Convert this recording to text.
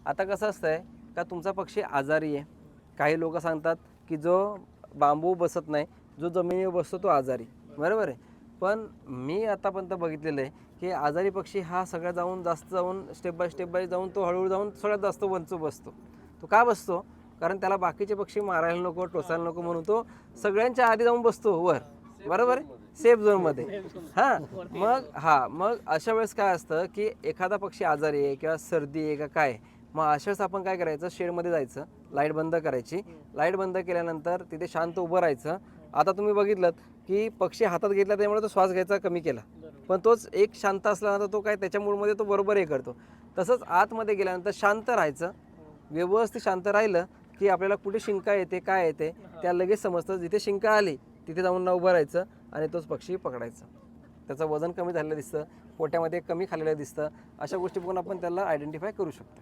आता कसं असतंय का तुमचा पक्षी आजारी आहे, काही लोक सांगतात की जो बांबू बसत नाही, जो जमिनीवर बसतो तो आजारी, बरोबर आहे. पण मी आतापर्यंत बघितलेलं आहे की आजारी पक्षी हा सगळ्या जास्त जाऊन स्टेप बाय जाऊन तो हळूहळू जाऊन सगळ्यात जास्त वंच बसतो. तो का बसतो? कारण त्याला बाकीचे पक्षी मारायला नको, टोचायला नको म्हणून तो सगळ्यांच्या आधी जाऊन बसतो वर, बरोबर आहे, सेफ झोनमध्ये. मग अशा वेळेस काय असतं की एखादा पक्षी आजारी आहे किंवा सर्दी आहे का काय, मग अशा वेळेस आपण काय करायचं, शेडमध्ये जायचं, लाईट बंद करायची, लाईट बंद केल्यानंतर तिथे शांत उभं राहायचं. आता तुम्ही बघितलं की पक्षी हातात घेतला त्यामुळे तो श्वास घ्यायचा कमी केला, पण तोच एक शांत असल्यानंतर तो काय त्याच्या मूडमध्ये तो बरोबर हे करतो. तसंच आतमध्ये गेल्यानंतर शांत राहायचं, व्यवस्थित शांत राहिलं की आपल्याला कुठे शिंका येते काय येते त्या लगेच समजतं. जिथे शिंका आली तिथे जाऊन उभं राहायचं आणि तोच पक्षी पकडायचा. त्याचं वजन कमी झालेलं दिसतं, पोट्यामध्ये कमी खाल्लेलं दिसतं, अशा गोष्टी बघून आपण त्याला आयडेंटिफाय करू शकतो.